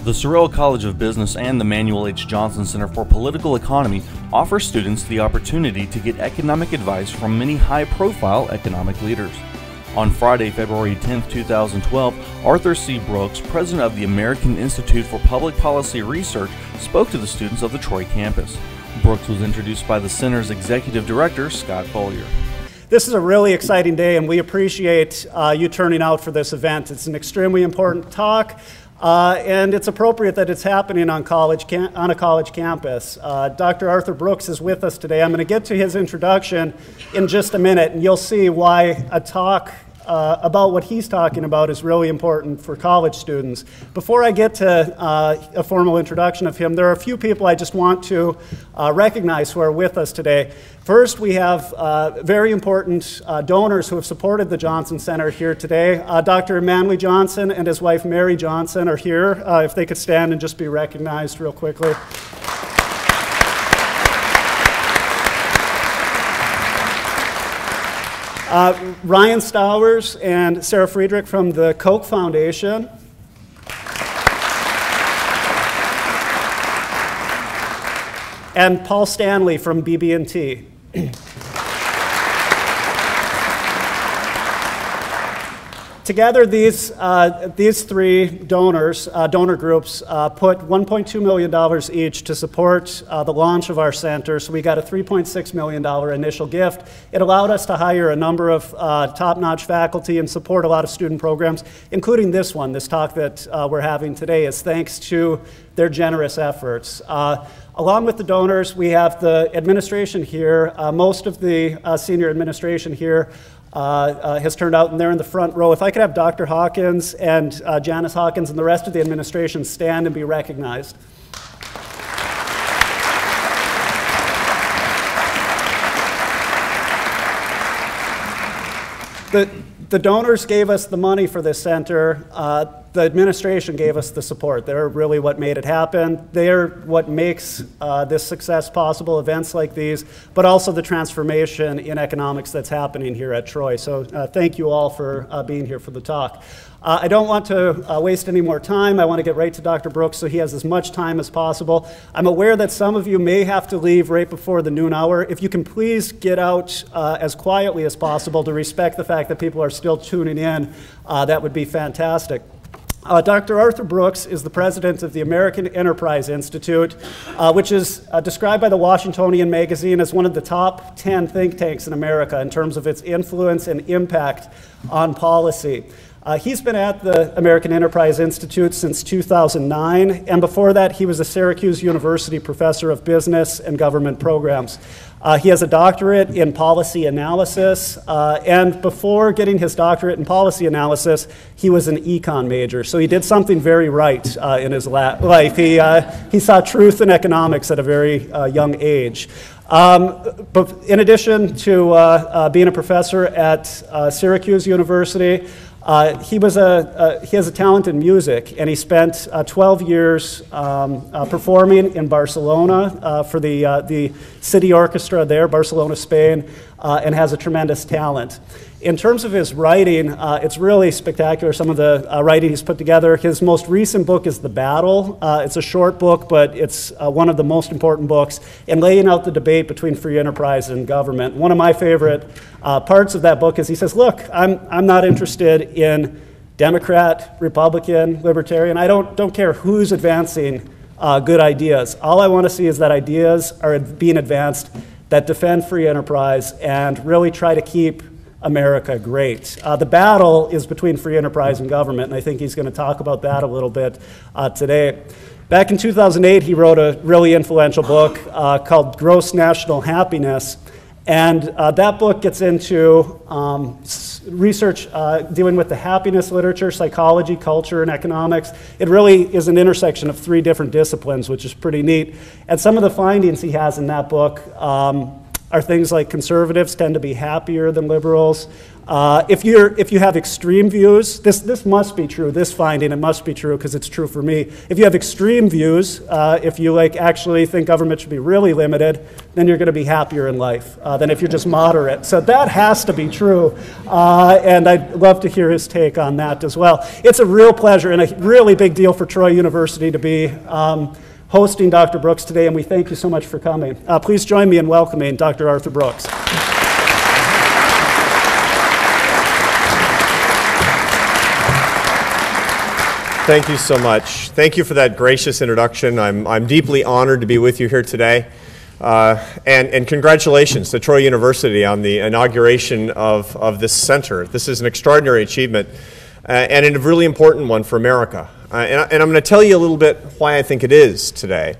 The Sorrel College of Business and the Manuel H. Johnson Center for Political Economy offer students the opportunity to get economic advice from many high-profile economic leaders. On Friday, February 10, 2012, Arthur C. Brooks, president of the American Institute for Public Policy Research, spoke to the students of the Troy campus. Brooks was introduced by the center's executive director, Scott Follier. This is a really exciting day, and we appreciate you turning out for this event. It's an extremely important talk, and it's appropriate that it's happening on a college campus. Dr. Arthur Brooks is with us today. I'm going to get to his introduction in just a minute, and you'll see why a talk about what he's talking about is really important for college students. Before I get to a formal introduction of him, there are a few people I just want to recognize who are with us today. First, we have very important donors who have supported the Johnson Center here today. Dr. Manuel Johnson and his wife Mary Johnson are here. If they could stand and just be recognized real quickly. Ryan Stowers and Sarah Friedrich from the Koch Foundation. And Paul Stanley from BB&T. Together, these three donors, donor groups, put $1.2 million each to support the launch of our center. So we got a $3.6 million initial gift. It allowed us to hire a number of top-notch faculty and support a lot of student programs, including this one. This talk that we're having today is thanks to their generous efforts. Along with the donors, we have the administration here. Most of the senior administration here has turned out, and they're in the front row. If I could have Dr. Hawkins and Janice Hawkins and the rest of the administration stand and be recognized. The donors gave us the money for this center. The administration gave us the support. They're really what made it happen. They're what makes this success possible, events like these, but also the transformation in economics that's happening here at Troy. So thank you all for being here for the talk. I don't want to waste any more time. I want to get right to Dr. Brooks so he has as much time as possible. I'm aware that some of you may have to leave right before the noon hour. If you can please get out as quietly as possible to respect the fact that people are still tuning in, that would be fantastic. Dr. Arthur Brooks is the president of the American Enterprise Institute, which is described by the Washingtonian magazine as one of the top 10 think tanks in America in terms of its influence and impact on policy. He's been at the American Enterprise Institute since 2009, and before that he was a Syracuse University professor of business and government programs. He has a doctorate in policy analysis, and before getting his doctorate in policy analysis, he was an econ major. So he did something very right in his life. He saw truth in economics at a very young age. But in addition to being a professor at Syracuse University, he has a talent in music, and he spent 12 years performing in Barcelona for the city orchestra there, Barcelona, Spain, and has a tremendous talent. In terms of his writing, it's really spectacular, some of the writing he's put together. His most recent book is The Battle. It's a short book, but it's one of the most important books in laying out the debate between free enterprise and government. One of my favorite parts of that book is he says, look, I'm not interested in Democrat, Republican, Libertarian. I don't care who's advancing good ideas. All I want to see is that ideas are being advanced that defend free enterprise and really try to keep America great. The battle is between free enterprise and government, and I think he's going to talk about that a little bit today. Back in 2008, he wrote a really influential book called Gross National Happiness, and that book gets into research dealing with the happiness literature, psychology, culture, and economics. It really is an intersection of three different disciplines, which is pretty neat. And some of the findings he has in that book are things like conservatives tend to be happier than liberals. If you have extreme views, this must be true, this finding, it must be true because it's true for me. If you have extreme views, if you actually think government should be really limited, then you're going to be happier in life than if you're just moderate. So that has to be true, and I'd love to hear his take on that as well. It's a real pleasure and a really big deal for Troy University to be hosting Dr. Brooks today, and we thank you so much for coming. Please join me in welcoming Dr. Arthur Brooks. Thank you so much. Thank you for that gracious introduction. I'm deeply honored to be with you here today. And congratulations to Troy University on the inauguration of this center. This is an extraordinary achievement and a really important one for America. And I'm going to tell you a little bit why I think it is today.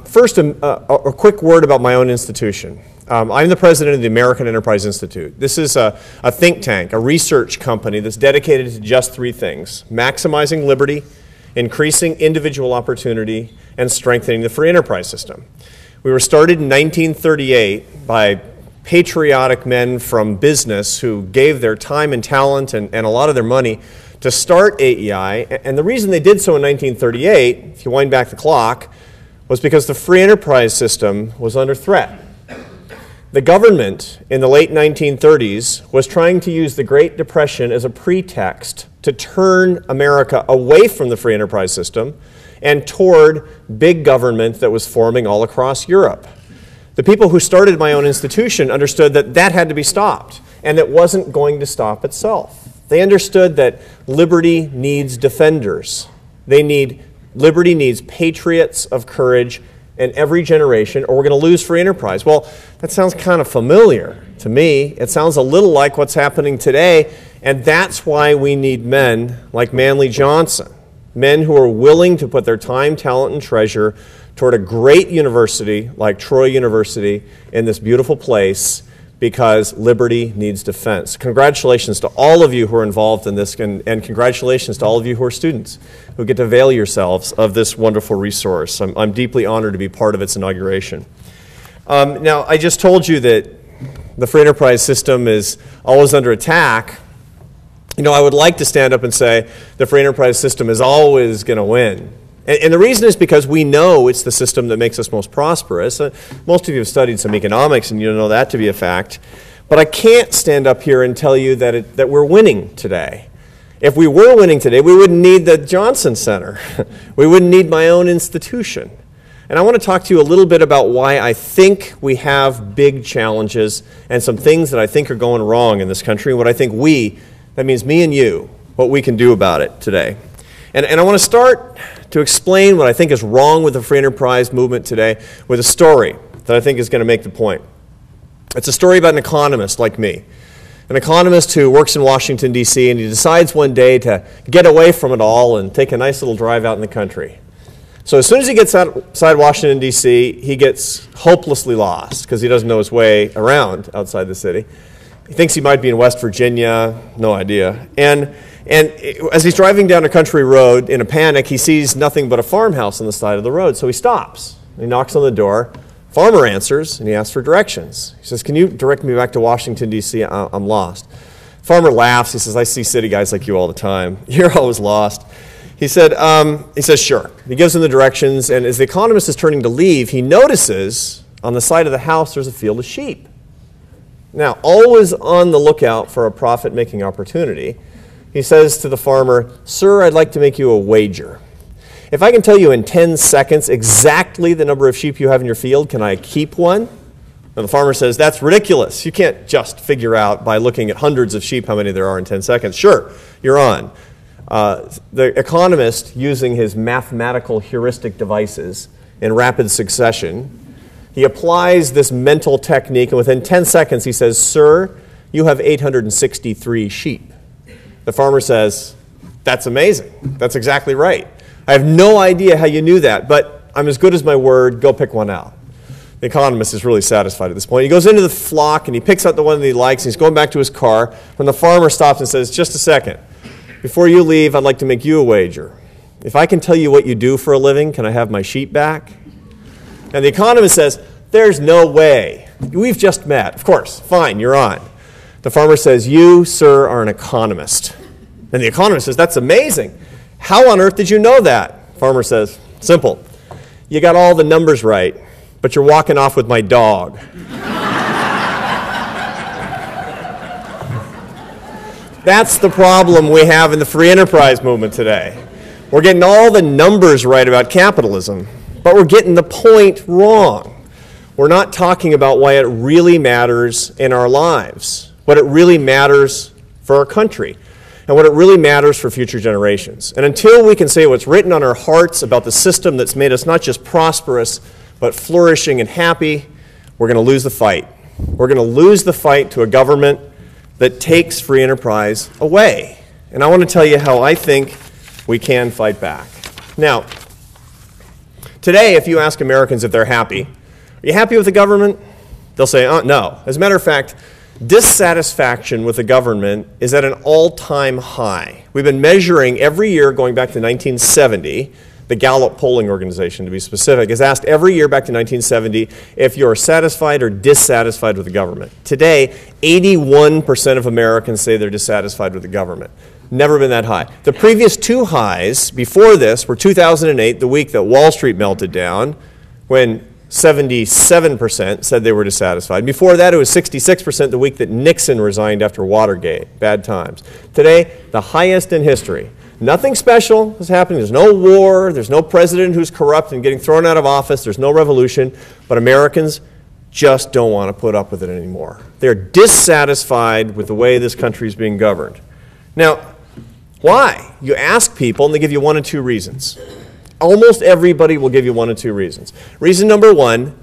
First, a quick word about my own institution. I'm the president of the American Enterprise Institute. This is a think tank, a research company that's dedicated to just three things: maximizing liberty, increasing individual opportunity, and strengthening the free enterprise system. We were started in 1938 by patriotic men from business who gave their time and talent and a lot of their money to start AEI, and the reason they did so in 1938, if you wind back the clock, was because the free enterprise system was under threat. The government in the late 1930s was trying to use the Great Depression as a pretext to turn America away from the free enterprise system and toward big government that was forming all across Europe. The people who started my own institution understood that that had to be stopped, and it wasn't going to stop itself. They understood that liberty needs defenders. Liberty needs patriots of courage in every generation, or we're going to lose free enterprise. Well, that sounds kind of familiar to me. It sounds a little like what's happening today, and that's why we need men like Manly Johnson, men who are willing to put their time, talent, and treasure toward a great university like Troy University in this beautiful place, because liberty needs defense. Congratulations to all of you who are involved in this, and congratulations to all of you who are students who get to avail yourselves of this wonderful resource. I'm deeply honored to be part of its inauguration. Now, I just told you that the free enterprise system is always under attack. You know, I would like to stand up and say the free enterprise system is always going to win. And the reason is because we know it's the system that makes us most prosperous. Most of you have studied some economics, and you know that to be a fact. But I can't stand up here and tell you that we're winning today. If we were winning today, we wouldn't need the Johnson Center. We wouldn't need my own institution. And I want to talk to you a little bit about why I think we have big challenges and some things that I think are going wrong in this country, and what I think that means me and you, what we can do about it today. And I want to start to explain what I think is wrong with the free enterprise movement today with a story that I think is going to make the point. It's a story about an economist like me, an economist who works in Washington, D.C., and he decides one day to get away from it all and take a nice little drive out in the country. So as soon as he gets outside Washington, D.C., he gets hopelessly lost because he doesn't know his way around outside the city. He thinks he might be in West Virginia, no idea. And as he's driving down a country road in a panic, he sees nothing but a farmhouse on the side of the road. So he stops. He knocks on the door. Farmer answers, and he asks for directions. He says, "Can you direct me back to Washington, D.C.? I'm lost." Farmer laughs. He says, "I see city guys like you all the time. You're always lost." He says, "Sure." He gives him the directions, and as the economist is turning to leave, he notices on the side of the house there's a field of sheep. Now, always on the lookout for a profit-making opportunity, he says to the farmer, "Sir, I'd like to make you a wager. If I can tell you in 10 seconds exactly the number of sheep you have in your field, can I keep one?" And the farmer says, "That's ridiculous. You can't just figure out by looking at hundreds of sheep how many there are in 10 seconds. Sure, you're on." The economist, using his mathematical heuristic devices in rapid succession, he applies this mental technique, and within 10 seconds he says, "Sir, you have 863 sheep." The farmer says, "That's amazing. That's exactly right. I have no idea how you knew that, but I'm as good as my word. Go pick one out." The economist is really satisfied at this point. He goes into the flock and he picks out the one that he likes, and he's going back to his car when the farmer stops and says, "Just a second. Before you leave, I'd like to make you a wager. If I can tell you what you do for a living, can I have my sheep back?" And the economist says, "There's no way. we've just met. Of course, fine, you're on. The farmer says, you, sir, are an economist. And the economist says, that's amazing. How on earth did you know that? Farmer says, simple. You got all the numbers right, but you're walking off with my dog. That's the problem we have in the free enterprise movement today. We're getting all the numbers right about capitalism, but we're getting the point wrong. We're not talking about why it really matters in our lives, what it really matters for our country, and what it really matters for future generations. And until we can say what's written on our hearts about the system that's made us not just prosperous, but flourishing and happy, we're going to lose the fight. We're going to lose the fight to a government that takes free enterprise away. And I want to tell you how I think we can fight back. Now, today, if you ask Americans if they're happy, are you happy with the government? They'll say, no. As a matter of fact, dissatisfaction with the government is at an all-time high. We've been measuring every year going back to 1970. The Gallup polling organization, to be specific, has asked every year back to 1970 if you're satisfied or dissatisfied with the government. Today, 81% of Americans say they're dissatisfied with the government. Never been that high. The previous two highs before this were 2008, the week that Wall Street melted down, when 77% said they were dissatisfied. Before that, it was 66% the week that Nixon resigned after Watergate. Bad times. Today, the highest in history. Nothing special is happening. There's no war. There's no president who's corrupt and getting thrown out of office. There's no revolution. But Americans just don't want to put up with it anymore. They're dissatisfied with the way this country is being governed. Now, why? You ask people and they give you one of two reasons. Almost everybody will give you one of two reasons. Reason number one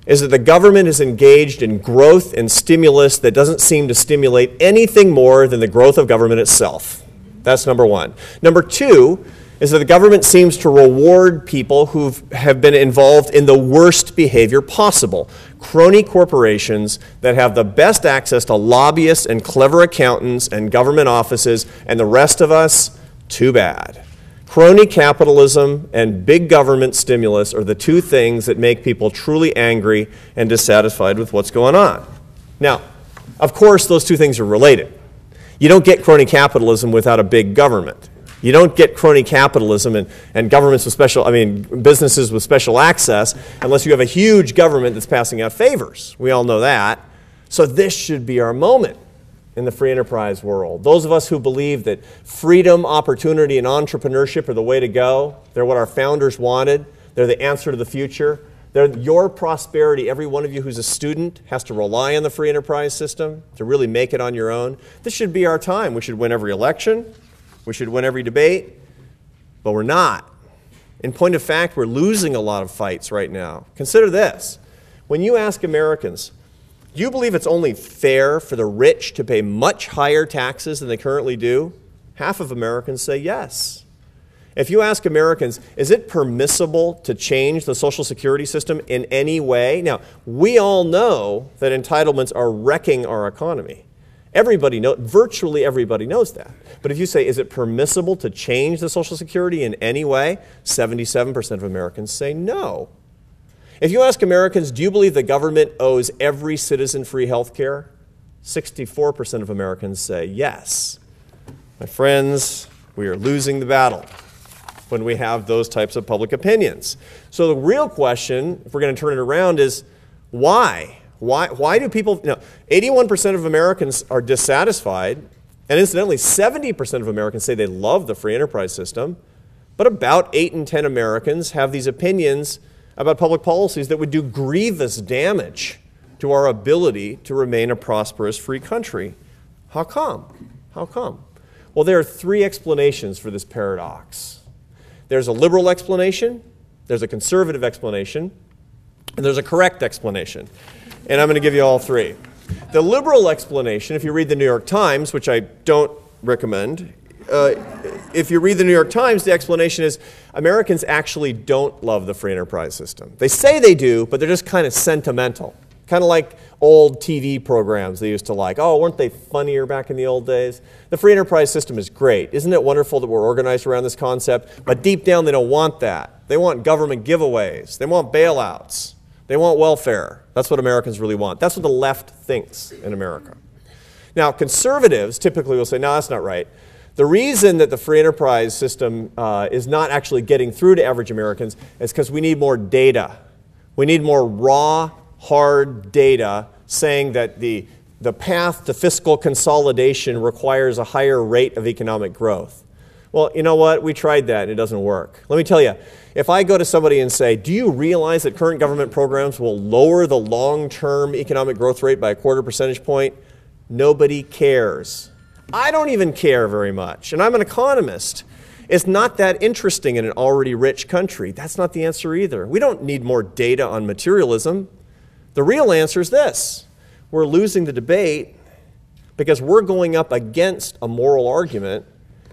is that the government is engaged in growth and stimulus that doesn't seem to stimulate anything more than the growth of government itself. That's number one. Number two is that the government seems to reward people who have been involved in the worst behavior possible. Crony corporations that have the best access to lobbyists and clever accountants and government offices, and the rest of us, too bad. Crony capitalism and big government stimulus are the two things that make people truly angry and dissatisfied with what's going on. Now, of course, those two things are related. You don't get crony capitalism without a big government. You don't get crony capitalism and governments with businesses with special access unless you have a huge government that's passing out favors. We all know that. So this should be our moment in the free enterprise world. Those of us who believe that freedom, opportunity, and entrepreneurship are the way to go, they're what our founders wanted, they're the answer to the future, they're your prosperity. Every one of you who's a student has to rely on the free enterprise system to really make it on your own. This should be our time. We should win every election. We should win every debate. But we're not. In point of fact, we're losing a lot of fights right now. Consider this. When you ask Americans, do you believe it's only fair for the rich to pay much higher taxes than they currently do? Half of Americans say yes. If you ask Americans, is it permissible to change the Social Security system in any way? Now, we all know that entitlements are wrecking our economy. Virtually everybody knows that. But if you say, is it permissible to change the Social Security in any way? 77% of Americans say no. If you ask Americans, do you believe the government owes every citizen free health care? 64% of Americans say yes. My friends, we are losing the battle when we have those types of public opinions. So the real question, if we're going to turn it around, is why? Why do people, 81% of Americans are dissatisfied, and incidentally, 70% of Americans say they love the free enterprise system, but about 8 in 10 Americans have these opinions about public policies that would do grievous damage to our ability to remain a prosperous free country. How come? How come? Well, there are three explanations for this paradox. There's a liberal explanation, there's a conservative explanation, and there's a correct explanation. And I'm going to give you all three. The liberal explanation, if you read the New York Times, which I don't recommend, if you read the New York Times, the explanation is Americans actually don't love the free enterprise system. They say they do, but they're just kind of sentimental. Kind of like old TV programs they used to like. Oh, weren't they funnier back in the old days? The free enterprise system is great. Isn't it wonderful that we're organized around this concept? But deep down, they don't want that. They want government giveaways. They want bailouts. They want welfare. That's what Americans really want. That's what the left thinks in America. Now, conservatives typically will say, no, that's not right. The reason that the free enterprise system is not actually getting through to average Americans is because we need more data. We need more raw, hard data saying that the path to fiscal consolidation requires a higher rate of economic growth. Well, you know what? We tried that and it doesn't work. Let me tell you, if I go to somebody and say, do you realize that current government programs will lower the long-term economic growth rate by a 1/4 percentage point? Nobody cares. I don't even care very much, and I'm an economist. It's not that interesting in an already rich country. That's not the answer either. We don't need more data on materialism. The real answer is this. We're losing the debate because we're going up against a moral argument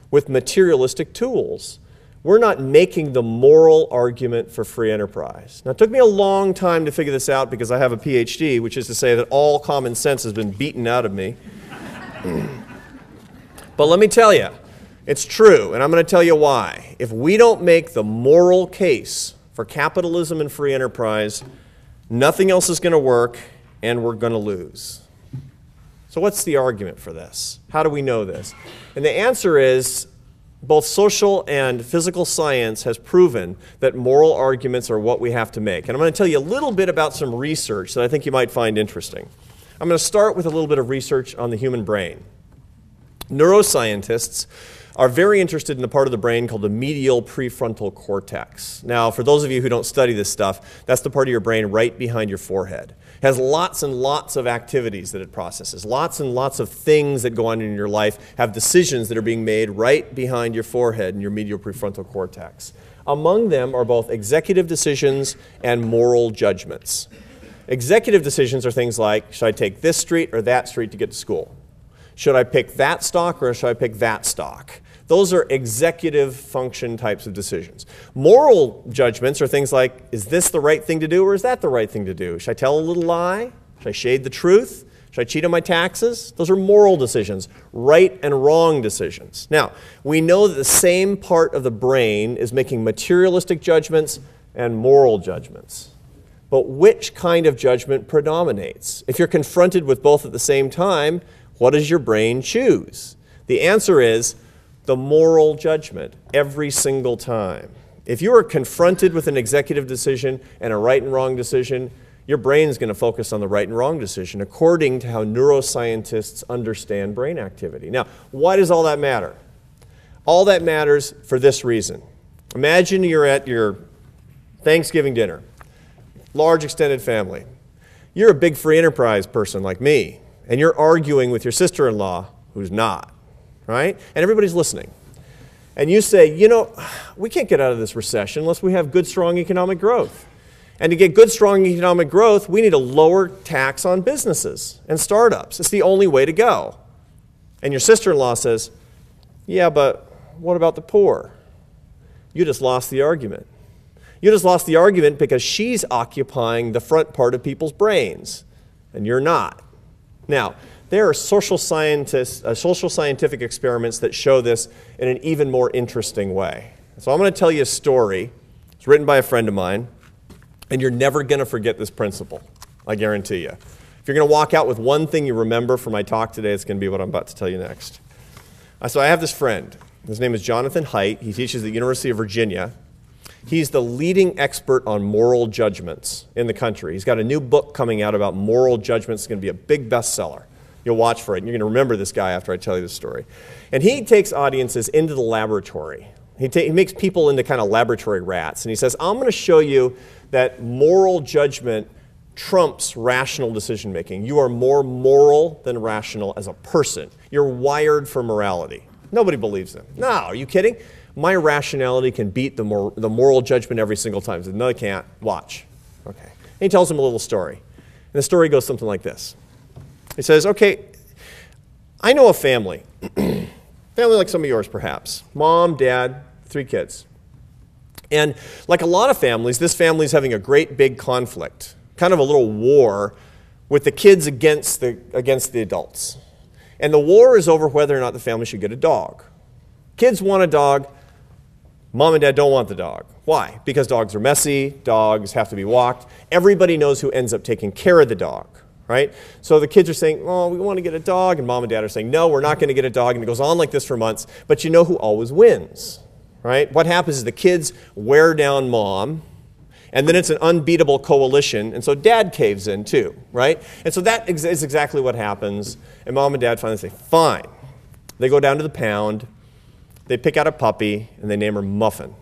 with materialistic tools. We're not making the moral argument for free enterprise. Now, it took me a long time to figure this out because I have a PhD, which is to say that all common sense has been beaten out of me. But let me tell you, it's true, and I'm going to tell you why. If we don't make the moral case for capitalism and free enterprise, nothing else is going to work, and we're going to lose. So what's the argument for this? How do we know this? And the answer is both social and physical science has proven that moral arguments are what we have to make. And I'm going to tell you a little bit about some research that I think you might find interesting. I'm going to start with a little bit of research on the human brain. Neuroscientists are very interested in the part of the brain called the medial prefrontal cortex. Now, for those of you who don't study this stuff, that's the part of your brain right behind your forehead. It has lots and lots of activities that it processes. Lots and lots of things that go on in your life have decisions that are being made right behind your forehead in your medial prefrontal cortex. Among them are both executive decisions and moral judgments. Executive decisions are things like, should I take this street or that street to get to school? Should I pick that stock or should I pick that stock? Those are executive function types of decisions. Moral judgments are things like, is this the right thing to do or is that the right thing to do? Should I tell a little lie? Should I shade the truth? Should I cheat on my taxes? Those are moral decisions, right and wrong decisions. Now, we know that the same part of the brain is making materialistic judgments and moral judgments. But which kind of judgment predominates? If you're confronted with both at the same time, what does your brain choose? The answer is the moral judgment every single time. If you are confronted with an executive decision and a right and wrong decision, your brain is going to focus on the right and wrong decision according to how neuroscientists understand brain activity. Now, why does all that matter? All that matters for this reason. Imagine you're at your Thanksgiving dinner, large extended family. You're a big free enterprise person like me, and you're arguing with your sister-in-law who's not, right? And everybody's listening. And you say, you know, we can't get out of this recession unless we have good, strong economic growth. And to get good, strong economic growth, we need a lower tax on businesses and startups. It's the only way to go. And your sister-in-law says, yeah, but what about the poor? You just lost the argument. You just lost the argument because she's occupying the front part of people's brains, and you're not. Now, there are social scientific experiments that show this in an even more interesting way. So I'm going to tell you a story. It's written by a friend of mine, and you're never going to forget this principle, I guarantee you. If you're going to walk out with one thing you remember from my talk today, it's going to be what I'm about to tell you next. So I have this friend. His name is Jonathan Haidt. He teaches at the University of Virginia. He's the leading expert on moral judgments in the country. He's got a new book coming out about moral judgments. It's going to be a big bestseller. You'll watch for it, and you're going to remember this guy after I tell you this story. And he takes audiences into the laboratory. He makes people into kind of laboratory rats, and he says, I'm going to show you that moral judgment trumps rational decision making. You are more moral than rational as a person. You're wired for morality. Nobody believes him. No, are you kidding? My rationality can beat the moral judgment every single time. He said, no, it can't. Watch. Okay. And he tells him a little story. And the story goes something like this. He says, okay, I know a family. Family like some of yours, perhaps. Mom, dad, 3 kids. And like a lot of families, this family is having a great big conflict, kind of a little war with the kids against the adults. And the war is over whether or not the family should get a dog. Kids want a dog. Mom and dad don't want the dog. Why? Because dogs are messy, dogs have to be walked. Everybody knows who ends up taking care of the dog, right? So the kids are saying, oh, we want to get a dog, and mom and dad are saying, no, we're not going to get a dog, and it goes on like this for months. But you know who always wins, right? What happens is the kids wear down mom, and then it's an unbeatable coalition, and so dad caves in too, right? And so that is exactly what happens, and mom and dad finally say, fine. They go down to the pound, they pick out a puppy, and they name her Muffin,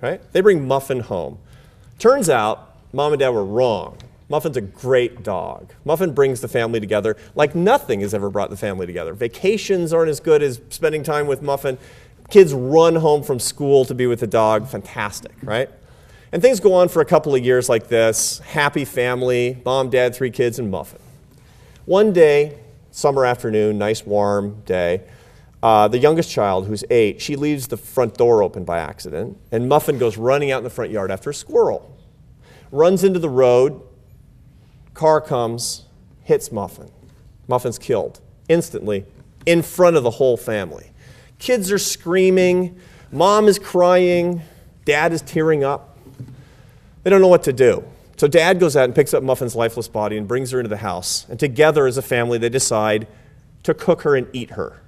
right? They bring Muffin home. Turns out, mom and dad were wrong. Muffin's a great dog. Muffin brings the family together like nothing has ever brought the family together. Vacations aren't as good as spending time with Muffin. Kids run home from school to be with the dog. Fantastic, right? And things go on for a couple of years like this. Happy family, mom, dad, 3 kids, and Muffin. One day, summer afternoon, nice warm day, the youngest child, who's 8, she leaves the front door open by accident, and Muffin goes running out in the front yard after a squirrel. Runs into the road, car comes, hits Muffin. Muffin's killed instantly in front of the whole family. Kids are screaming, mom is crying, dad is tearing up. They don't know what to do. So dad goes out and picks up Muffin's lifeless body and brings her into the house, and together as a family they decide to cook her and eat her.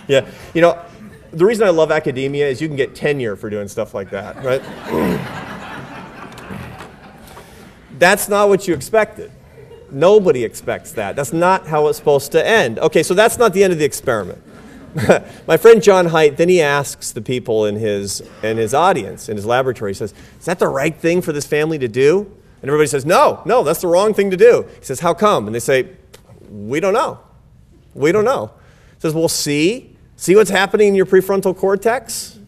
Yeah, you know, the reason I love academia is you can get tenure for doing stuff like that, right? That's not what you expected. Nobody expects that. That's not how it's supposed to end. Okay, so that's not the end of the experiment. My friend John Haidt, then he asks the people in his audience, in his laboratory, he says, is that the right thing for this family to do? And everybody says, no, that's the wrong thing to do. He says, how come? And they say, we don't know. We don't know. He says, well, see what's happening in your prefrontal cortex?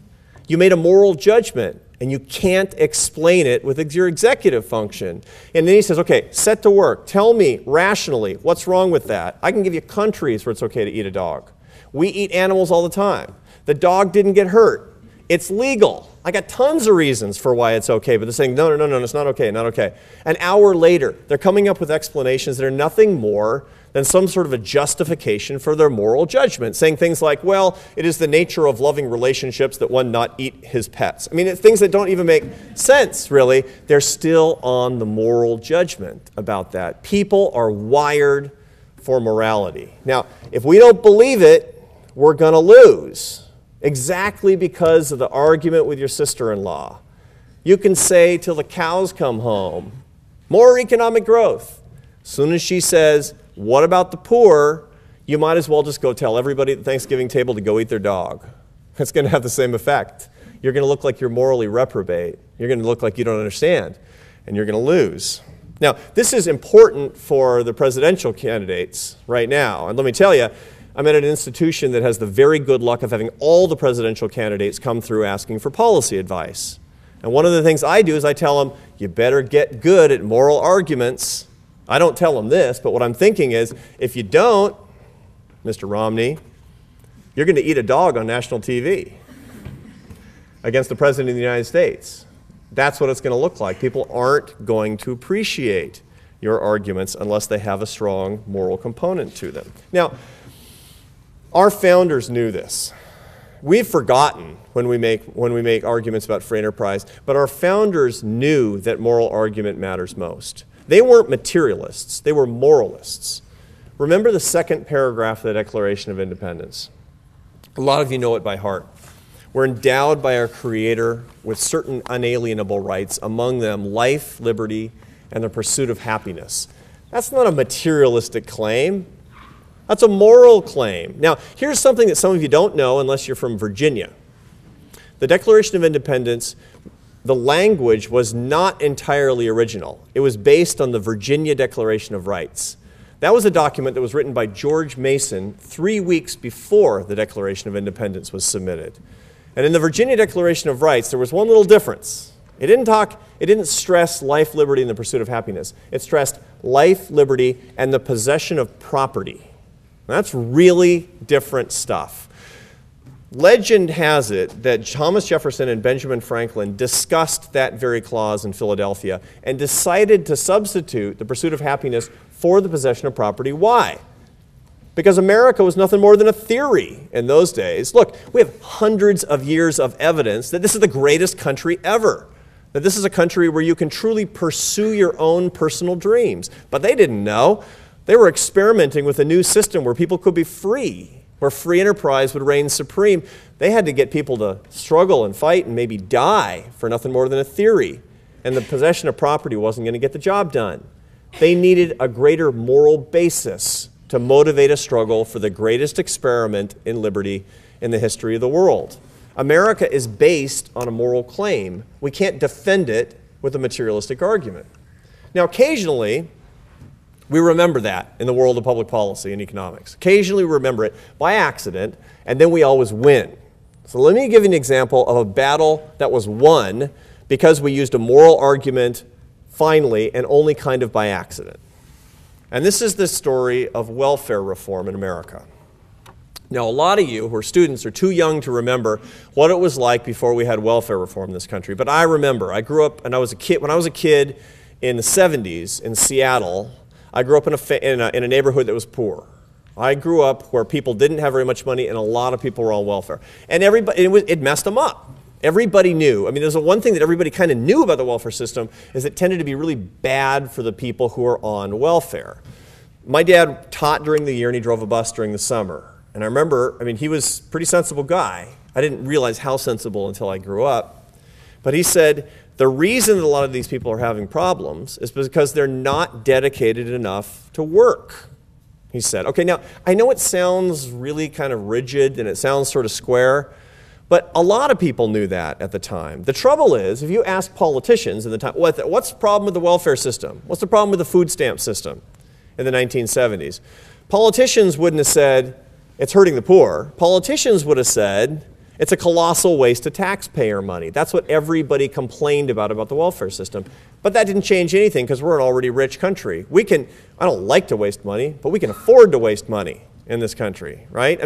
You made a moral judgment, and you can't explain it with your executive function. And then he says, okay, set to work. Tell me rationally what's wrong with that. I can give you countries where it's okay to eat a dog. We eat animals all the time. The dog didn't get hurt. It's legal. I got tons of reasons for why it's okay, but they're saying, no, it's not okay, not okay. An hour later, they're coming up with explanations that are nothing more than some sort of a justification for their moral judgment, saying things like, well, it is the nature of loving relationships that one not eat his pets. I mean, it's things that don't even make sense, really. They're still on the moral judgment about that. People are wired for morality. Now, if we don't believe it, we're going to lose. Exactly because of the argument with your sister-in-law. You can say till the cows come home, more economic growth. As soon as she says, what about the poor? You might as well just go tell everybody at the Thanksgiving table to go eat their dog. It's going to have the same effect. You're going to look like you're morally reprobate. You're going to look like you don't understand, and you're going to lose. Now, this is important for the presidential candidates right now. And let me tell you, I'm at an institution that has the very good luck of having all the presidential candidates come through asking for policy advice. And one of the things I do is I tell them, you better get good at moral arguments. I don't tell them this, but what I'm thinking is, if you don't, Mr. Romney, you're going to eat a dog on national TV against the President of the United States. That's what it's going to look like. People aren't going to appreciate your arguments unless they have a strong moral component to them. Now, our founders knew this. We've forgotten when we make arguments about free enterprise, but our founders knew that moral argument matters most. They weren't materialists, they were moralists. Remember the second paragraph of the Declaration of Independence. A lot of you know it by heart. We're endowed by our Creator with certain unalienable rights, among them life, liberty, and the pursuit of happiness. That's not a materialistic claim. That's a moral claim. Now, here's something that some of you don't know unless you're from Virginia. The Declaration of Independence, the language was not entirely original. It was based on the Virginia Declaration of Rights. That was a document that was written by George Mason 3 weeks before the Declaration of Independence was submitted. And in the Virginia Declaration of Rights, there was one little difference. It didn't stress life, liberty, and the pursuit of happiness. It stressed life, liberty, and the possession of property. That's really different stuff. Legend has it that Thomas Jefferson and Benjamin Franklin discussed that very clause in Philadelphia and decided to substitute the pursuit of happiness for the possession of property. Why? because America was nothing more than a theory in those days. Look, we have hundreds of years of evidence that this is the greatest country ever, that this is a country where you can truly pursue your own personal dreams. But they didn't know. They were experimenting with a new system where people could be free, where free enterprise would reign supreme. They had to get people to struggle and fight and maybe die for nothing more than a theory. And the possession of property wasn't going to get the job done. They needed a greater moral basis to motivate a struggle for the greatest experiment in liberty in the history of the world. America is based on a moral claim. We can't defend it with a materialistic argument. Now, occasionally, we remember that in the world of public policy and economics. Occasionally, we remember it by accident, and then we always win. So let me give you an example of a battle that was won because we used a moral argument finally and only kind of by accident. And this is the story of welfare reform in America. Now, a lot of you who are students are too young to remember what it was like before we had welfare reform in this country. But I remember. I grew up, and when I was a kid in the 70s in Seattle, I grew up in a neighborhood that was poor. I grew up where people didn't have very much money, and a lot of people were on welfare. And it messed them up. Everybody knew. I mean, there's one thing that everybody kind of knew about the welfare system is it tended to be really bad for the people who are on welfare. My dad taught during the year, and he drove a bus during the summer. And I remember, he was a pretty sensible guy. I didn't realize how sensible until I grew up. But he said, the reason that a lot of these people are having problems is because they're not dedicated enough to work. He said, okay, now, I know it sounds really kind of rigid and it sounds sort of square, but a lot of people knew that at the time. The trouble is, if you ask politicians in the time, what's the problem with the welfare system? What's the problem with the food stamp system in the 1970s? Politicians wouldn't have said, it's hurting the poor. Politicians would have said, it's a colossal waste of taxpayer money. That's what everybody complained about the welfare system. But that didn't change anything because we're an already rich country. I don't like to waste money, but we can afford to waste money in this country, right?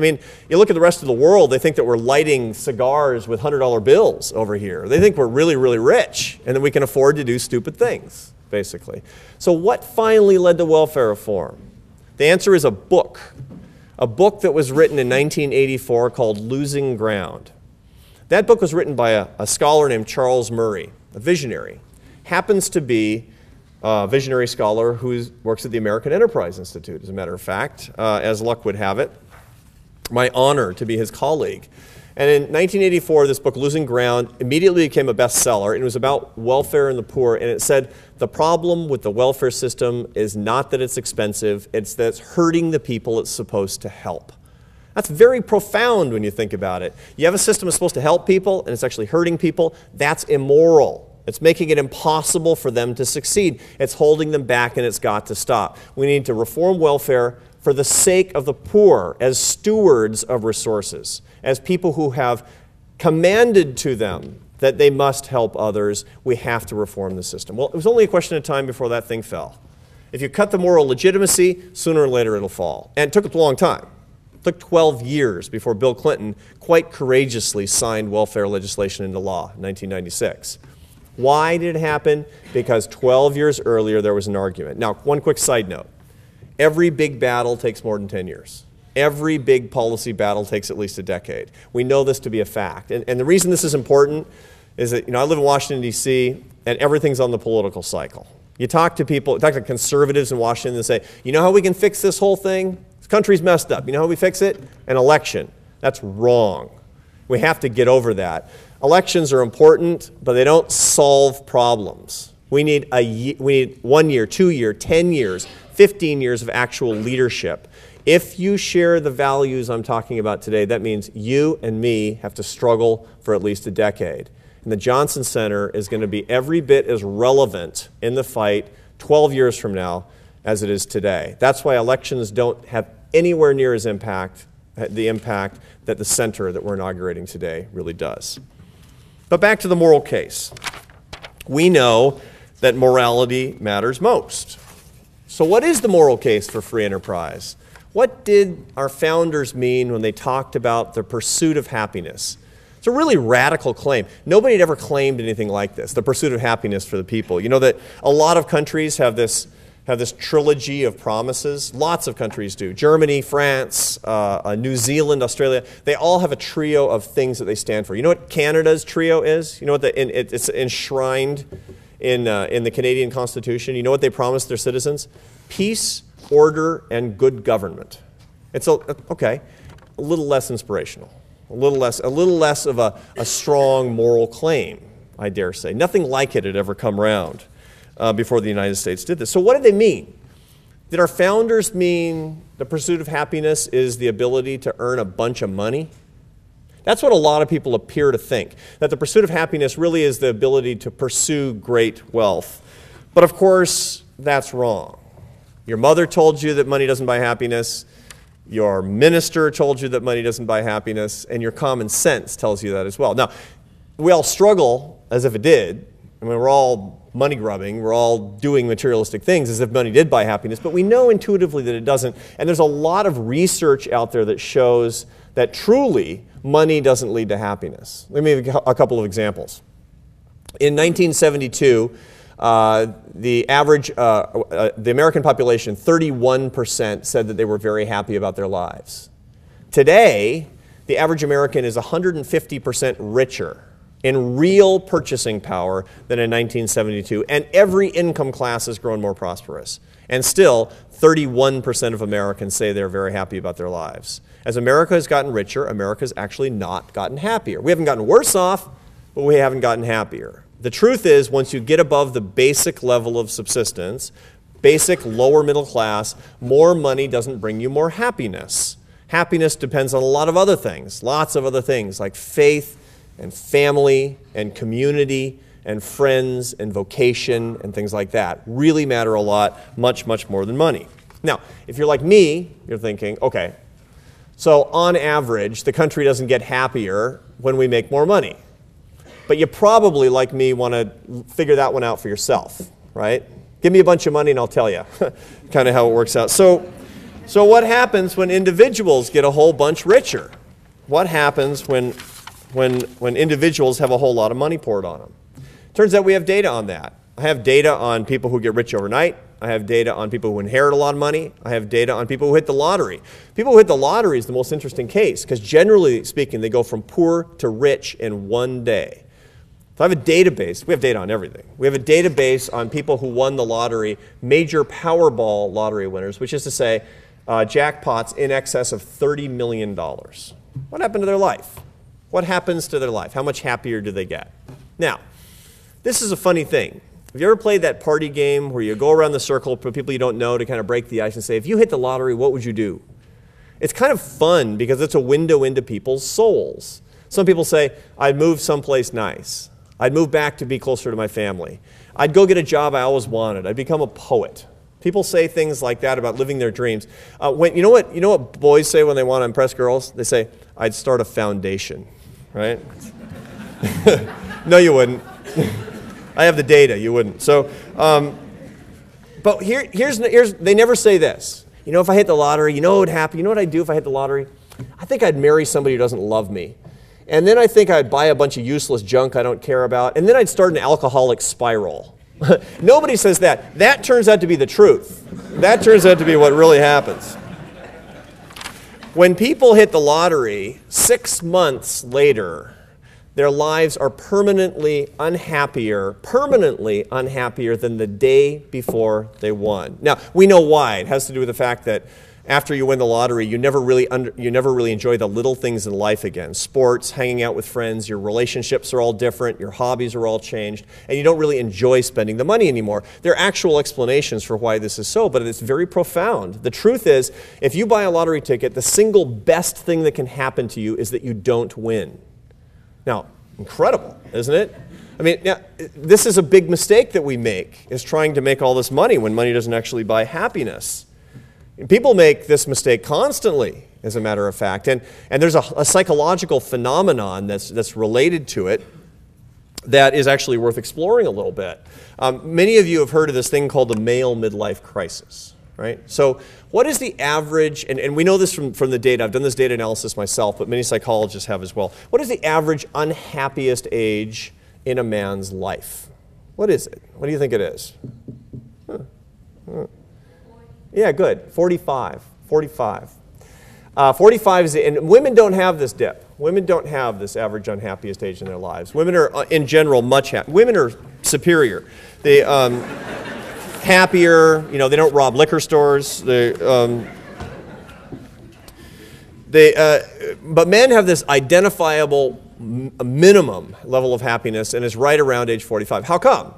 You look at the rest of the world, they think that we're lighting cigars with $100 bills over here. They think we're really, really rich and that we can afford to do stupid things, basically. So what finally led to welfare reform? The answer is a book that was written in 1984 called Losing Ground. That book was written by a scholar named Charles Murray, a visionary. Happens to be a visionary scholar who works at the American Enterprise Institute, as a matter of fact, as luck would have it. My honor to be his colleague. And in 1984, this book, Losing Ground, immediately became a bestseller. It was about welfare and the poor, and it said, the problem with the welfare system is not that it's expensive, it's that it's hurting the people it's supposed to help. That's very profound when you think about it. You have a system that's supposed to help people, and it's actually hurting people. That's immoral. It's making it impossible for them to succeed. It's holding them back, and it's got to stop. We need to reform welfare for the sake of the poor, as stewards of resources, as people who have commanded to them that they must help others. We have to reform the system. Well, it was only a question of time before that thing fell. If you cut the moral legitimacy, sooner or later it'll fall. And it took a long time. It took 12 years before Bill Clinton quite courageously signed welfare legislation into law in 1996. Why did it happen? Because 12 years earlier there was an argument. Now, one quick side note. Every big battle takes more than 10 years. Every big policy battle takes at least a decade. We know this to be a fact. And the reason this is important is that, I live in Washington, D.C., and everything's on the political cycle. You talk to people, talk to conservatives in Washington and say, you know how we can fix this whole thing? This country's messed up. You know how we fix it? An election. That's wrong. We have to get over that. Elections are important, but they don't solve problems. We need 1 year, 2 year, 10 years, 15 years of actual leadership. If you share the values I'm talking about today, that means you and me have to struggle for at least a decade. And the Johnson Center is going to be every bit as relevant in the fight 12 years from now as it is today. That's why elections don't have anywhere near as the impact that the center that we're inaugurating today really does. But back to the moral case. We know that morality matters most. So what is the moral case for free enterprise? What did our founders mean when they talked about the pursuit of happiness? It's a really radical claim. Nobody had ever claimed anything like this, the pursuit of happiness for the people. You know that a lot of countries have this have this trilogy of promises. Lots of countries do. Germany, France, New Zealand, Australia, they all have a trio of things that they stand for. You know what Canada's trio is? You know what it's enshrined in the Canadian Constitution? You know what they promise their citizens? Peace, order, and good government. It's okay, a little less inspirational, a little less of a strong moral claim, I dare say. Nothing like it had ever come around before the United States did this. So what did they mean? Did our founders mean the pursuit of happiness is the ability to earn a bunch of money? That's what a lot of people appear to think, that the pursuit of happiness really is the ability to pursue great wealth. But of course, that's wrong. Your mother told you that money doesn't buy happiness, your minister told you that money doesn't buy happiness, and your common sense tells you that as well. Now, we all struggle as if it did. I mean, we're all money grubbing, we're all doing materialistic things as if money did buy happiness, but we know intuitively that it doesn't. And there's a lot of research out there that shows that truly money doesn't lead to happiness. Let me give a couple of examples. In 1972, the American population, 31% said that they were very happy about their lives. Today, the average American is 150% richer in real purchasing power than in 1972, and every income class has grown more prosperous. And still, 31% of Americans say they're very happy about their lives. As America has gotten richer, America's actually not gotten happier. We haven't gotten worse off, but we haven't gotten happier. The truth is, once you get above the basic level of subsistence, basic lower middle class, more money doesn't bring you more happiness. Happiness depends on a lot of other things, lots of other things like faith and family and community and friends and vocation and things like that. Really matter a lot, much, much more than money. Now, if you're like me, you're thinking, okay, so on average, the country doesn't get happier when we make more money. But you probably, like me, want to figure that one out for yourself, right? Give me a bunch of money and I'll tell you kind of how it works out. So what happens when individuals get a whole bunch richer? What happens when individuals have a whole lot of money poured on them? Turns out we have data on that. I have data on people who get rich overnight. I have data on people who inherit a lot of money. I have data on people who hit the lottery. People who hit the lottery is the most interesting case because generally speaking, they go from poor to rich in one day. So I have a database. We have data on everything. We have a database on people who won the lottery, major Powerball lottery winners, which is to say jackpots in excess of $30 million. What happened to their life? What happens to their life? How much happier do they get? Now, this is a funny thing. Have you ever played that party game where you go around the circle for people you don't know to kind of break the ice and say, if you hit the lottery, what would you do? It's kind of fun because it's a window into people's souls. Some people say, I'd move someplace nice. I'd move back to be closer to my family. I'd go get a job I always wanted. I'd become a poet. People say things like that about living their dreams. You know what boys say when they want to impress girls? They say, I'd start a foundation, right? No, you wouldn't. I have the data. You wouldn't. So, but here's they never say this. You know, if I hit the lottery, you know what would happen? You know what I'd do if I hit the lottery? I think I'd marry somebody who doesn't love me. And then I think I'd buy a bunch of useless junk I don't care about. And then I'd start an alcoholic spiral. Nobody says that. That turns out to be the truth. That turns out to be what really happens. When people hit the lottery, 6 months later, their lives are permanently unhappier than the day before they won. Now, we know why. It has to do with the fact that after you win the lottery, you never really enjoy the little things in life again. Sports, hanging out with friends, your relationships are all different, your hobbies are all changed, and you don't really enjoy spending the money anymore. There are actual explanations for why this is so, but it's very profound. The truth is, if you buy a lottery ticket, the single best thing that can happen to you is that you don't win. Now, incredible, isn't it? I mean, now, this is a big mistake that we make, is trying to make all this money when money doesn't actually buy happiness. People make this mistake constantly, as a matter of fact, and there's a psychological phenomenon that's related to it that is actually worth exploring a little bit. Many of you have heard of this thing called the male midlife crisis, right? So what is the average, and we know this from the data, I've done this data analysis myself, but many psychologists have as well. What is the average unhappiest age in a man's life? What is it? What do you think it is? Yeah, good. 45. 45. 45 is, and women don't have this dip. Women don't have this average unhappiest age in their lives. Women are, in general, much happier. Women are superior. They happier. You know, they don't rob liquor stores. But men have this identifiable minimum level of happiness, and it's right around age 45. How come?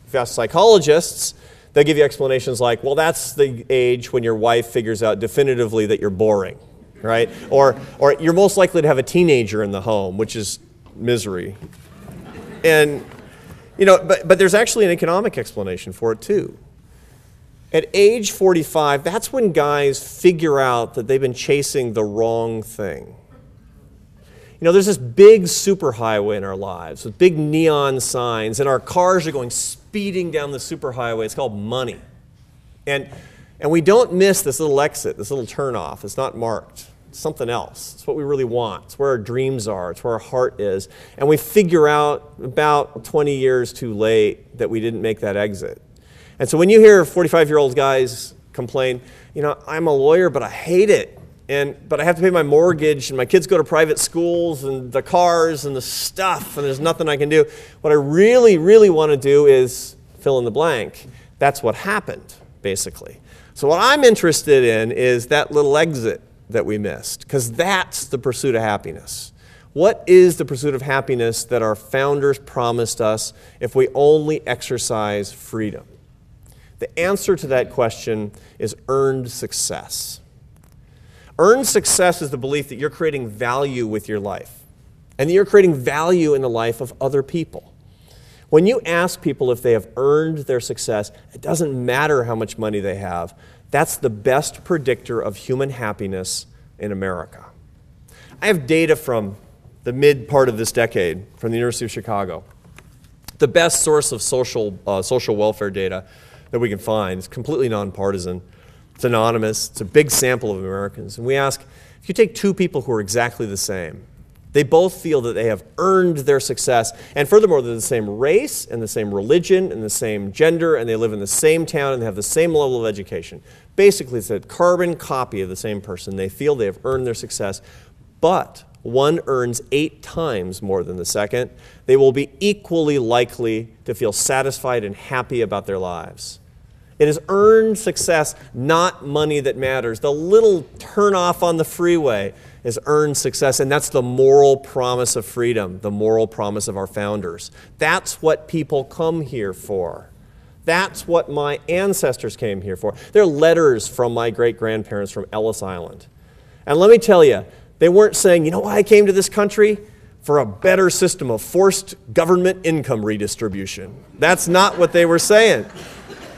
If you ask psychologists, they'll give you explanations like, well, that's the age when your wife figures out definitively that you're boring, right? Or you're most likely to have a teenager in the home, which is misery. And, you know, but there's actually an economic explanation for it too. At age 45, that's when guys figure out that they've been chasing the wrong thing. You know, there's this big superhighway in our lives with big neon signs, and our cars are going speeding down the superhighway. It's called money. And we don't miss this little exit, this little turnoff. It's not marked. It's something else. It's what we really want. It's where our dreams are. It's where our heart is. And we figure out about 20 years too late that we didn't make that exit. And so when you hear 45-year-old guys complain, you know, I'm a lawyer, but I hate it. But I have to pay my mortgage, and my kids go to private schools, and the cars, and the stuff, and there's nothing I can do. What I really, really want to do is fill in the blank. That's what happened, basically. So what I'm interested in is that little exit that we missed, because that's the pursuit of happiness. What is the pursuit of happiness that our founders promised us if we only exercise freedom? The answer to that question is earned success. Earned success is the belief that you're creating value with your life, and that you're creating value in the life of other people. When you ask people if they have earned their success, it doesn't matter how much money they have. That's the best predictor of human happiness in America. I have data from the mid part of this decade from the University of Chicago. The best source of social welfare data that we can find. It's completely nonpartisan. It's anonymous. It's a big sample of Americans. And we ask, if you take two people who are exactly the same, they both feel that they have earned their success, and furthermore, they're the same race and the same religion and the same gender, and they live in the same town and they have the same level of education. Basically, it's a carbon copy of the same person. They feel they have earned their success, but one earns 8 times more than the second. They will be equally likely to feel satisfied and happy about their lives. It is earned success, not money, that matters. The little turnoff on the freeway is earned success, and that's the moral promise of freedom, the moral promise of our founders. That's what people come here for. That's what my ancestors came here for. There are letters from my great-grandparents from Ellis Island. And let me tell you, they weren't saying, you know why I came to this country? For a better system of forced government income redistribution. That's not what they were saying.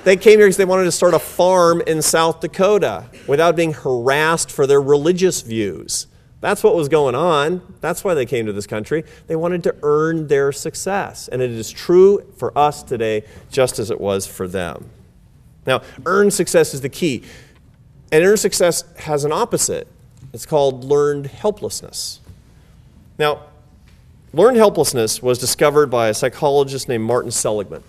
They came here because they wanted to start a farm in South Dakota without being harassed for their religious views. That's what was going on. That's why they came to this country. They wanted to earn their success. And it is true for us today just as it was for them. Now, earned success is the key. And earned success has an opposite. It's called learned helplessness. Now, learned helplessness was discovered by a psychologist named Martin Seligman.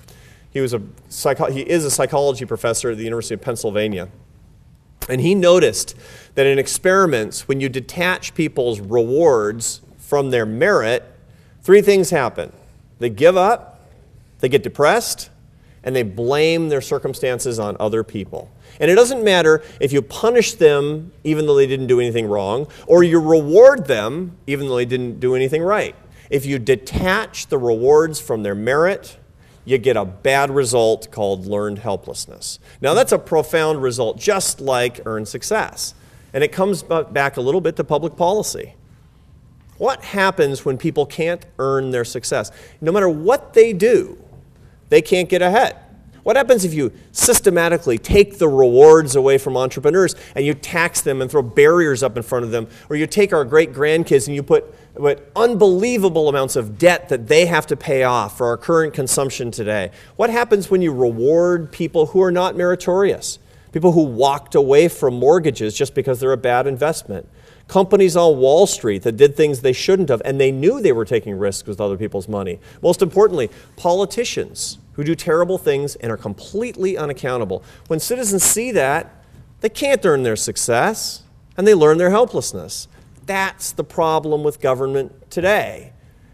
He is a psychology professor at the University of Pennsylvania. And he noticed that in experiments, when you detach people's rewards from their merit, 3 things happen. They give up, they get depressed, and they blame their circumstances on other people. And it doesn't matter if you punish them even though they didn't do anything wrong, or you reward them even though they didn't do anything right. If you detach the rewards from their merit, you get a bad result called learned helplessness. Now that's a profound result, just like earned success. And it comes back a little bit to public policy. What happens when people can't earn their success? No matter what they do, they can't get ahead. What happens if you systematically take the rewards away from entrepreneurs and you tax them and throw barriers up in front of them? Or you take our great-grandkids and you put unbelievable amounts of debt that they have to pay off for our current consumption today? What happens when you reward people who are not meritorious? People who walked away from mortgages just because they're a bad investment? Companies on Wall Street that did things they shouldn't have, and they knew they were taking risks with other people's money. Most importantly, politicians who do terrible things and are completely unaccountable. When citizens see that, They can't earn their success, and they learn their helplessness. That's the problem with government today.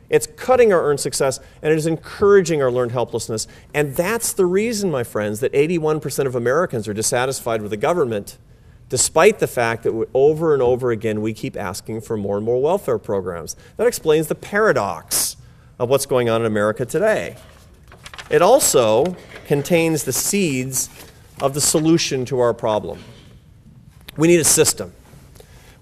It's cutting our earned success, and it is encouraging our learned helplessness. And that's the reason, my friends, that 81% of Americans are dissatisfied with the government, despite the fact that over and over again we keep asking for more and more welfare programs. That explains the paradox of what's going on in America today. It also contains the seeds of the solution to our problem. We need a system.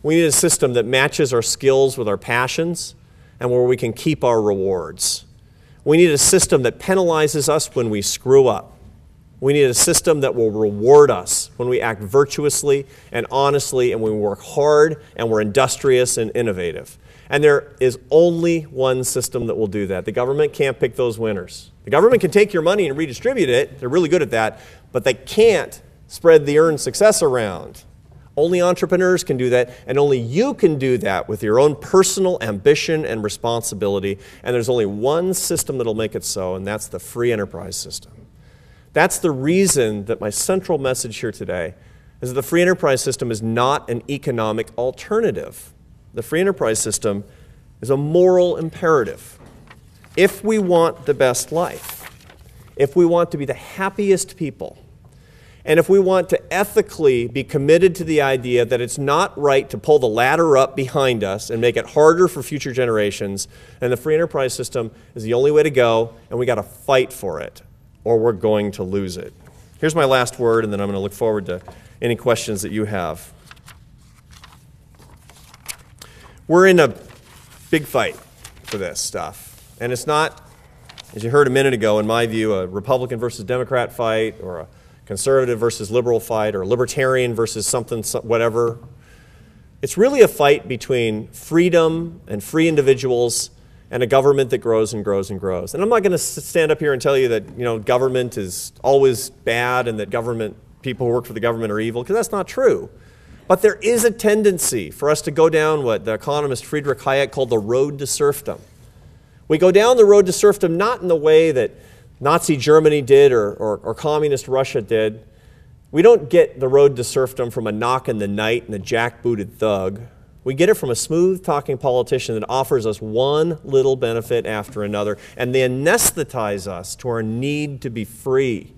We need a system that matches our skills with our passions and where we can keep our rewards. We need a system that penalizes us when we screw up. We need a system that will reward us when we act virtuously and honestly and when we work hard and we're industrious and innovative. And there is only one system that will do that. The government can't pick those winners. The government can take your money and redistribute it. They're really good at that. But they can't spread the earned success around. Only entrepreneurs can do that, and only you can do that with your own personal ambition and responsibility. And there's only one system that'll make it so, and that's the free enterprise system. That's the reason that my central message here today is that the free enterprise system is not an economic alternative. The free enterprise system is a moral imperative. If we want the best life, if we want to be the happiest people, and if we want to ethically be committed to the idea that it's not right to pull the ladder up behind us and make it harder for future generations, then the free enterprise system is the only way to go, and we got to fight for it, or we're going to lose it. Here's my last word, and then I'm going to look forward to any questions that you have. We're in a big fight for this stuff, and it's not, as you heard a minute ago, in my view, a Republican versus Democrat fight, or a conservative versus liberal fight, or libertarian versus something, whatever. It's really a fight between freedom and free individuals and a government that grows and grows and grows. And I'm not going to stand up here and tell you that government is always bad and that people who work for the government are evil, because that's not true. But there is a tendency for us to go down what the economist Friedrich Hayek called the road to serfdom. We go down the road to serfdom not in the way that Nazi Germany did or communist Russia did. We don't get the road to serfdom from a knock in the night and a jackbooted thug. We get it from a smooth-talking politician that offers us one little benefit after another, and they anesthetize us to our need to be free.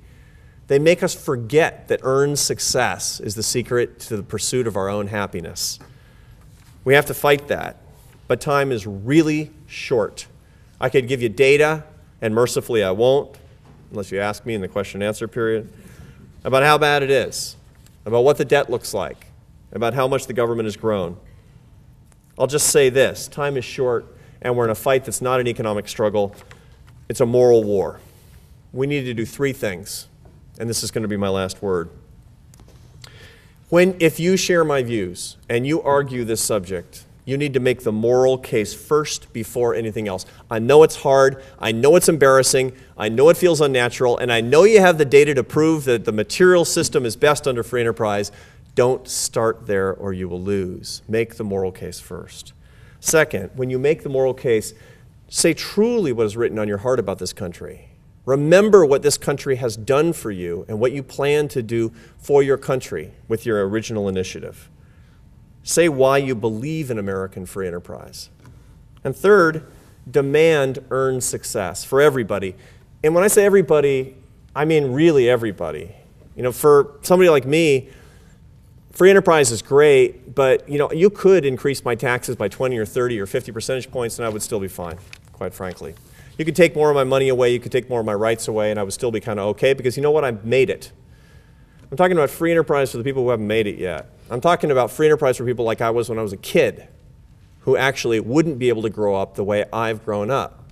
They make us forget that earned success is the secret to the pursuit of our own happiness. We have to fight that, but time is really short. I could give you data, and mercifully I won't, unless you ask me in the question and answer period, about how bad it is, about what the debt looks like, about how much the government has grown. I'll just say this, time is short, and we're in a fight that's not an economic struggle, it's a moral war. We need to do three things, and this is going to be my last word. If you share my views and you argue this subject, you need to make the moral case first before anything else. I know it's hard, I know it's embarrassing, I know it feels unnatural, and I know you have the data to prove that the material system is best under free enterprise. Don't start there or you will lose. Make the moral case first. Second, when you make the moral case, say truly what is written on your heart about this country. Remember what this country has done for you and what you plan to do for your country with your original initiative. Say why you believe in American free enterprise. And third, demand earned success for everybody. And when I say everybody, I mean really everybody. For somebody like me, free enterprise is great, but you could increase my taxes by 20 or 30 or 50 percentage points and I would still be fine, quite frankly. You could take more of my money away, you could take more of my rights away, and I would still be kind of okay, because you know what? I've made it. I'm talking about free enterprise for the people who haven't made it yet. I'm talking about free enterprise for people like I was when I was a kid, who actually wouldn't be able to grow up the way I've grown up,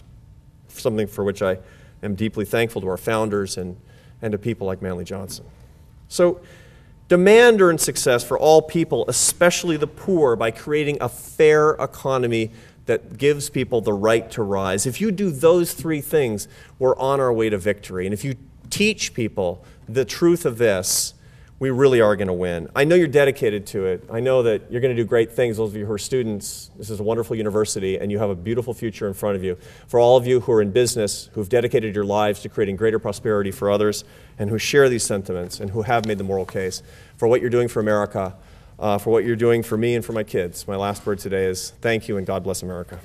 something for which I am deeply thankful to our founders and to people like Manly Johnson. So demand earned success for all people, especially the poor, by creating a fair economy that gives people the right to rise. If you do those three things, we're on our way to victory. And if you teach people the truth of this, we really are going to win. I know you're dedicated to it. I know that you're going to do great things. Those of you who are students, this is a wonderful university, and you have a beautiful future in front of you. For all of you who are in business, who've dedicated your lives to creating greater prosperity for others, and who share these sentiments, and who have made the moral case, for what you're doing for America, for what you're doing for me and for my kids, my last word today is thank you and God bless America.